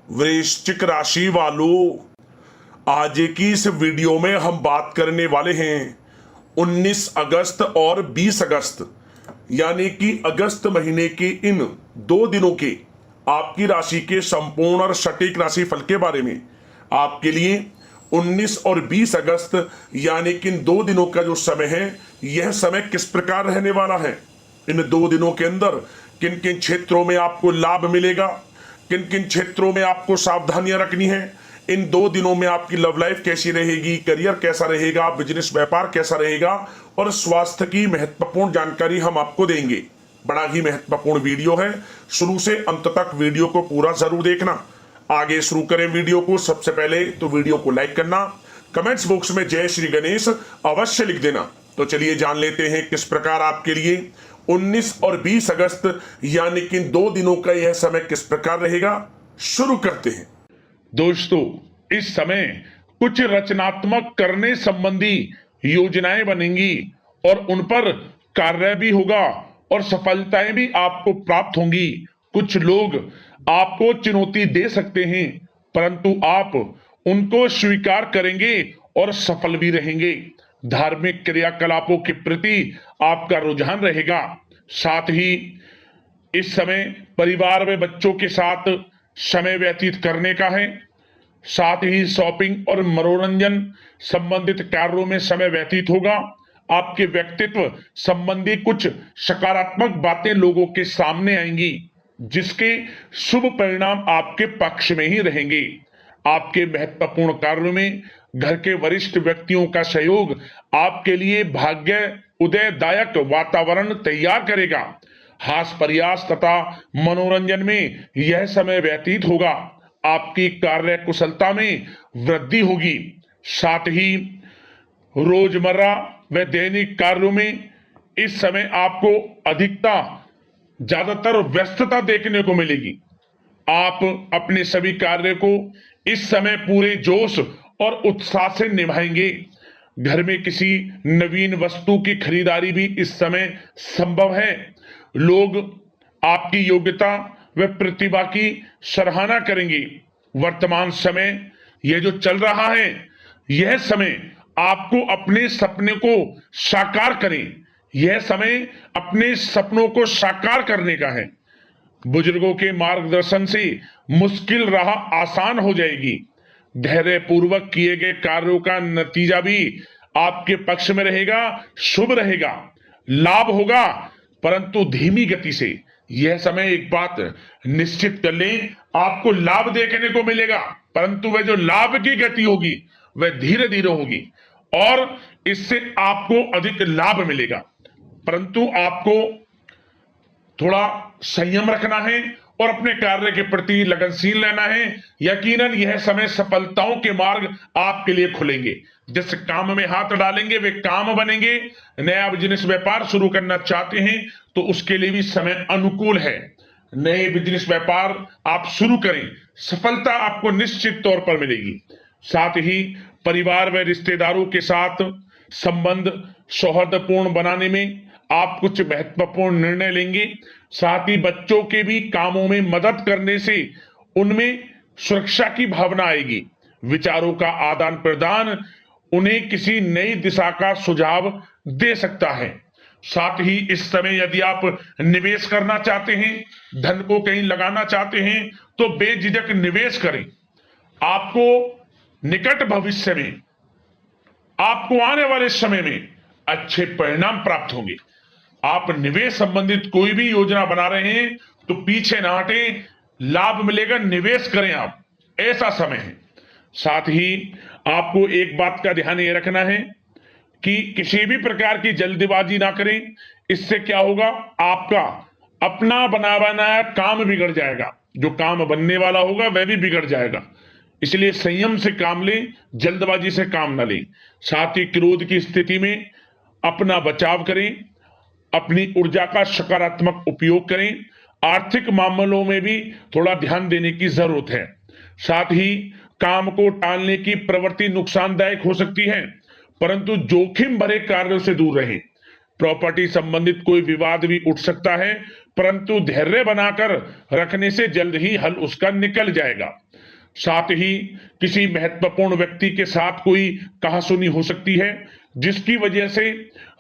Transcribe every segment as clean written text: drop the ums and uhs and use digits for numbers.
वृश्चिक राशि वालों, आज की इस वीडियो में हम बात करने वाले हैं 19 अगस्त और 20 अगस्त यानी कि अगस्त महीने के इन 2 दिनों के आपकी राशि के संपूर्ण और सटीक राशि फल के बारे में। आपके लिए 19 और 20 अगस्त यानी कि इन 2 दिनों का जो समय है, यह समय किस प्रकार रहने वाला है। इन 2 दिनों के अंदर किन किन क्षेत्रों में आपको लाभ मिलेगा, किन किन क्षेत्रों में आपको सावधानियां रखनी है। इन 2 दिनों में आपकी लव लाइफ कैसी रहेगी, करियर कैसा रहेगा, बिजनेस व्यापार कैसा रहेगा और स्वास्थ्य की महत्वपूर्ण जानकारी हम आपको देंगे। बड़ा ही महत्वपूर्ण वीडियो है, शुरू से अंत तक वीडियो को पूरा जरूर देखना। आगे शुरू करें वीडियो को, सबसे पहले तो वीडियो को लाइक करना, कमेंट्स बॉक्स में जय श्री गणेश अवश्य लिख देना। तो चलिए जान लेते हैं किस प्रकार आपके लिए 19 और 20 अगस्त यानी कि 2 दिनों का यह समय किस प्रकार रहेगा। शुरू करते हैं। दोस्तों, इस समय कुछ रचनात्मक करने संबंधी योजनाएं बनेंगी और उन पर कार्य भी होगा और सफलताएं भी आपको प्राप्त होंगी। कुछ लोग आपको चुनौती दे सकते हैं, परंतु आप उनको स्वीकार करेंगे और सफल भी रहेंगे। धार्मिक क्रियाकलापों के प्रति आपका रुझान रहेगा। साथ ही इस समय परिवार में बच्चों के साथ समय व्यतीत करने का है। साथ ही शॉपिंग और मनोरंजन संबंधित कार्यों में समय व्यतीत होगा। आपके व्यक्तित्व संबंधी कुछ सकारात्मक बातें लोगों के सामने आएंगी, जिसके शुभ परिणाम आपके पक्ष में ही रहेंगे। आपके महत्वपूर्ण कार्यों में घर के वरिष्ठ व्यक्तियों का सहयोग आपके लिए भाग्य उदयदायक वातावरण तैयार करेगा। हास प्रयास तथा मनोरंजन में यह समय व्यतीत होगा। आपकी कार्य कुशलता में वृद्धि होगी। साथ ही रोजमर्रा व दैनिक कार्यों में इस समय आपको ज्यादातर व्यस्तता देखने को मिलेगी। आप अपने सभी कार्य को इस समय पूरे जोश और उत्साह से निभाएंगे। घर में किसी नवीन वस्तु की खरीदारी भी इस समय संभव है। लोग आपकी योग्यता व प्रतिभा की सराहना करेंगे। वर्तमान समय यह जो चल रहा है, यह समय आपको अपने सपने को साकार करें। यह समय अपने सपनों को साकार करने का है। बुजुर्गों के मार्गदर्शन से मुश्किल राह आसान हो जाएगी। धैर्य पूर्वक किए गए कार्यों का नतीजा भी आपके पक्ष में रहेगा, शुभ रहेगा। लाभ होगा, परंतु धीमी गति से। यह समय एक बात निश्चित कर लें, आपको लाभ देखने को मिलेगा, परंतु वह जो लाभ की गति होगी वह धीरे धीरे होगी और इससे आपको अधिक लाभ मिलेगा। परंतु आपको थोड़ा संयम रखना है और अपने कार्य के प्रति लगनशील रहना है। यकीनन यह समय सफलताओं के मार्ग आपके लिए खुलेंगे। जिस काम में हाथ डालेंगे वे काम बनेंगे। नया बिजनेस व्यापार शुरू करना चाहते हैं तो उसके लिए भी समय अनुकूल है। नए बिजनेस व्यापार आप शुरू करें, सफलता आपको निश्चित तौर पर मिलेगी। साथ ही परिवार व रिश्तेदारों के साथ संबंध सौहार्दपूर्ण बनाने में आप कुछ महत्वपूर्ण निर्णय लेंगे। साथ ही बच्चों के भी कामों में मदद करने से उनमें सुरक्षा की भावना आएगी। विचारों का आदान प्रदान उन्हें किसी नई दिशा का सुझाव दे सकता है। साथ ही इस समय यदि आप निवेश करना चाहते हैं, धन को कहीं लगाना चाहते हैं, तो बेझिझक निवेश करें। आपको निकट भविष्य में, आपको आने वाले समय में अच्छे परिणाम प्राप्त होंगे। आप निवेश संबंधित कोई भी योजना बना रहे हैं तो पीछे ना हटें, लाभ मिलेगा, निवेश करें आप, ऐसा समय है। साथ ही आपको एक बात का ध्यान ये रखना है कि किसी भी प्रकार की जल्दबाजी ना करें। इससे क्या होगा, आपका अपना बना बनाया काम बिगड़ जाएगा। जो काम बनने वाला होगा वह भी बिगड़ जाएगा। इसलिए संयम से काम लें, जल्दबाजी से काम ना लें। साथ ही क्रोध की स्थिति में अपना बचाव करें, अपनी ऊर्जा का सकारात्मक उपयोग करें। आर्थिक मामलों में भी थोड़ा ध्यान देने की जरूरत है। साथ ही काम को टालने की प्रवृत्ति नुकसानदायक हो सकती है, परंतु जोखिम भरे कार्यों से दूर रहें। प्रॉपर्टी संबंधित कोई विवाद भी उठ सकता है, परंतु धैर्य बनाकर रखने से जल्द ही हल उसका निकल जाएगा। साथ ही किसी महत्वपूर्ण व्यक्ति के साथ कोई कहासुनी हो सकती है, जिसकी वजह से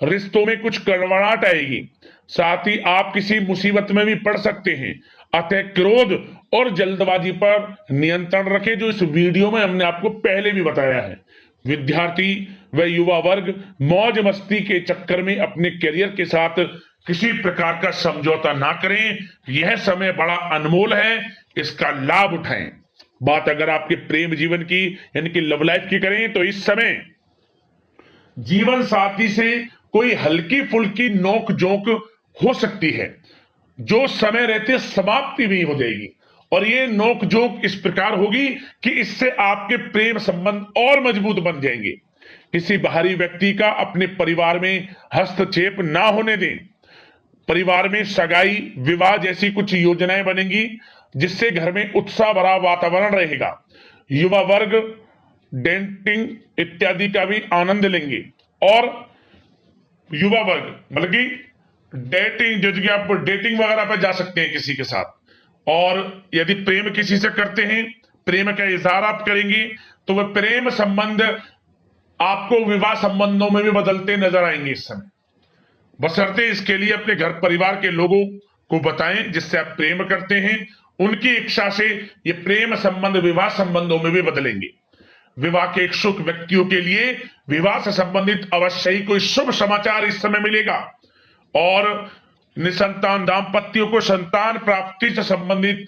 रिश्तों में कुछ कड़वाहट आएगी। साथ ही आप किसी मुसीबत में भी पड़ सकते हैं। अतः क्रोध और जल्दबाजी पर नियंत्रण रखें, जो इस वीडियो में हमने आपको पहले भी बताया है। विद्यार्थी व युवा वर्ग मौज मस्ती के चक्कर में अपने करियर के साथ किसी प्रकार का समझौता ना करें। यह समय बड़ा अनमोल है, इसका लाभ उठाएं। बात अगर आपके प्रेम जीवन की यानी कि लव लाइफ की करें तो इस समय जीवन साथी से कोई हल्की फुल्की नोक झोंक हो सकती है, जो समय रहते समाप्ति भी हो जाएगी। और ये नोक झोंक इस प्रकार होगी कि इससे आपके प्रेम संबंध और मजबूत बन जाएंगे। किसी बाहरी व्यक्ति का अपने परिवार में हस्तक्षेप ना होने दें। परिवार में सगाई विवाह जैसी कुछ योजनाएं बनेंगी, जिससे घर में उत्साह भरा वातावरण रहेगा। युवा वर्ग डेटिंग इत्यादि का भी आनंद लेंगे। और युवा वर्ग मतलब कि डेटिंग, जैसे कि आप डेटिंग वगैरह पर जा सकते हैं किसी के साथ। और यदि प्रेम किसी से करते हैं, प्रेम का इजहार आप करेंगे, तो वह प्रेम संबंध आपको विवाह संबंधों में भी बदलते नजर आएंगे इस समय। बशर्ते इसके लिए अपने घर परिवार के लोगों को बताएं जिससे आप प्रेम करते हैं। उनकी इच्छा से ये प्रेम संबंध विवाह संबंधों में भी बदलेंगे। विवाह के इच्छुक व्यक्तियों के लिए विवाह से संबंधित अवश्य ही कोई शुभ समाचार इस समय मिलेगा। और निसंतान दाम्पत्यों को संतान प्राप्ति से संबंधित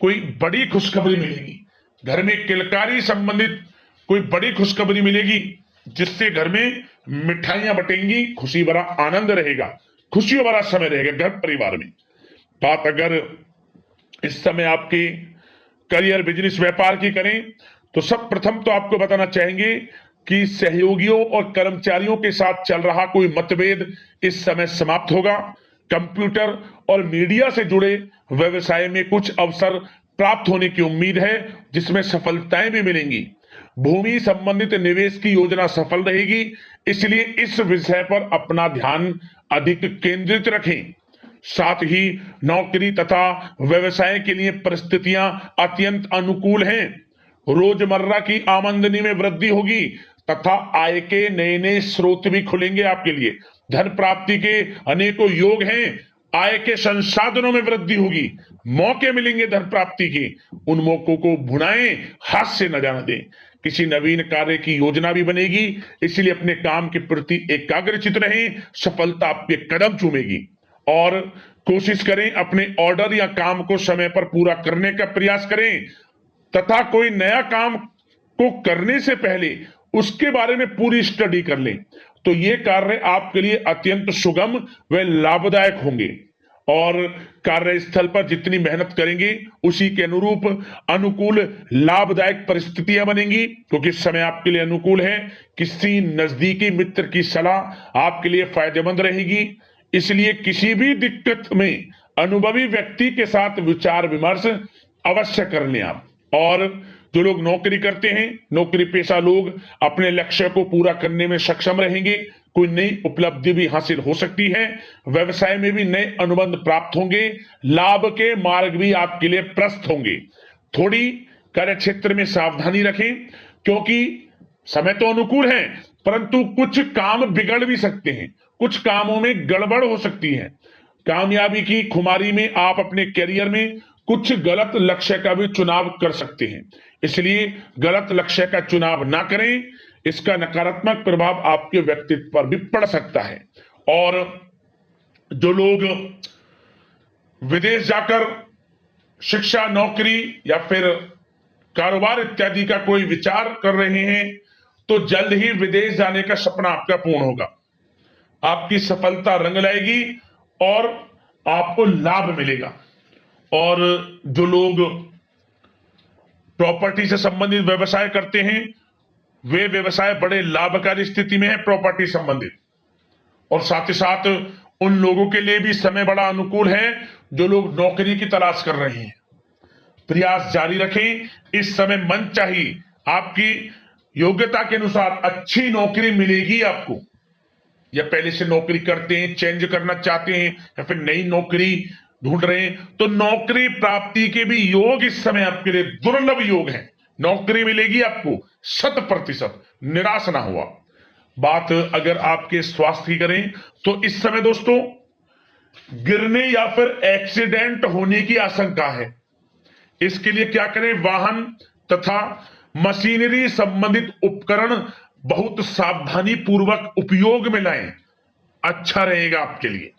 कोई बड़ी खुशखबरी मिलेगी। घर में किलकारी संबंधित कोई बड़ी खुशखबरी मिलेगी, जिससे घर में मिठाइयां बटेंगी, खुशी भरा आनंद रहेगा, खुशियों भरा समय रहेगा घर परिवार में। बात अगर इस समय आपके करियर बिजनेस व्यापार की करें तो सब प्रथम तो आपको बताना चाहेंगे कि सहयोगियों और कर्मचारियों के साथ चल रहा कोई मतभेद इस समय समाप्त होगा। कंप्यूटर और मीडिया से जुड़े व्यवसाय में कुछ अवसर प्राप्त होने की उम्मीद है, जिसमें सफलताएं भी मिलेंगी। भूमि संबंधित निवेश की योजना सफल रहेगी, इसलिए इस विषय पर अपना ध्यान अधिक केंद्रित रखें। साथ ही नौकरी तथा व्यवसाय के लिए परिस्थितियां अत्यंत अनुकूल हैं। रोजमर्रा की आमदनी में वृद्धि होगी तथा आय के नए नए स्रोत भी खुलेंगे आपके लिए। धन प्राप्ति के अनेकों योग हैं। आय के संसाधनों में वृद्धि होगी, मौके मिलेंगे धन प्राप्ति के। उन मौकों को भुनाएं, हाथ से न जाने दें। किसी नवीन कार्य की योजना भी बनेगी, इसलिए अपने काम के प्रति एकाग्रचित रहें। सफलता आपके कदम चूमेगी। और कोशिश करें अपने ऑर्डर या काम को समय पर पूरा करने का प्रयास करें तथा कोई नया काम को करने से पहले उसके बारे में पूरी स्टडी कर लें, तो ये कार्य आपके लिए अत्यंत सुगम व लाभदायक होंगे। और कार्यस्थल पर जितनी मेहनत करेंगे उसी के अनुरूप अनुकूल लाभदायक परिस्थितियां बनेंगी, क्योंकि समय आपके लिए अनुकूल है। किसी नजदीकी मित्र की सलाह आपके लिए फायदेमंद रहेगी, इसलिए किसी भी दिक्कत में अनुभवी व्यक्ति के साथ विचार विमर्श अवश्य कर लें आप। और जो लोग नौकरी करते हैं, नौकरी पेशा लोग अपने लक्ष्य को पूरा करने में सक्षम रहेंगे। कोई नई उपलब्धि भी हासिल हो सकती है। व्यवसाय में भी नए अनुबंध प्राप्त होंगे। लाभ के मार्ग भी आपके लिए प्रशस्त होंगे। थोड़ी कार्य क्षेत्र में सावधानी रखें, क्योंकि समय तो अनुकूल है, परंतु कुछ काम बिगड़ भी सकते हैं, कुछ कामों में गड़बड़ हो सकती है। कामयाबी की खुमारी में आप अपने करियर में कुछ गलत लक्ष्य का भी चुनाव कर सकते हैं, इसलिए गलत लक्ष्य का चुनाव ना करें। इसका नकारात्मक प्रभाव आपके व्यक्तित्व पर भी पड़ सकता है। और जो लोग विदेश जाकर शिक्षा, नौकरी या फिर कारोबार इत्यादि का कोई विचार कर रहे हैं, तो जल्द ही विदेश जाने का सपना आपका पूर्ण होगा। आपकी सफलता रंग लाएगी और आपको लाभ मिलेगा। और जो लोग प्रॉपर्टी से संबंधित व्यवसाय करते हैं, वे व्यवसाय बड़े लाभकारी स्थिति में है प्रॉपर्टी संबंधित। और साथ ही साथ उन लोगों के लिए भी समय बड़ा अनुकूल है जो लोग नौकरी की तलाश कर रहे हैं। प्रयास जारी रखें। इस समय मन चाहिए आपकी योग्यता के अनुसार अच्छी नौकरी मिलेगी आपको। या पहले से नौकरी करते हैं, चेंज करना चाहते हैं, या फिर नई नौकरी ढूंढ रहे हैं, तो नौकरी प्राप्ति के भी योग इस समय आपके लिए दुर्लभ योग हैं। नौकरी मिलेगी आपको 100%, निराश ना हुआ। बात अगर आपके स्वास्थ्य की करें तो इस समय दोस्तों गिरने या फिर एक्सीडेंट होने की आशंका है। इसके लिए क्या करें? वाहन तथा मशीनरी संबंधित उपकरण बहुत सावधानी पूर्वक उपयोग में लाएं, अच्छा रहेगा आपके लिए।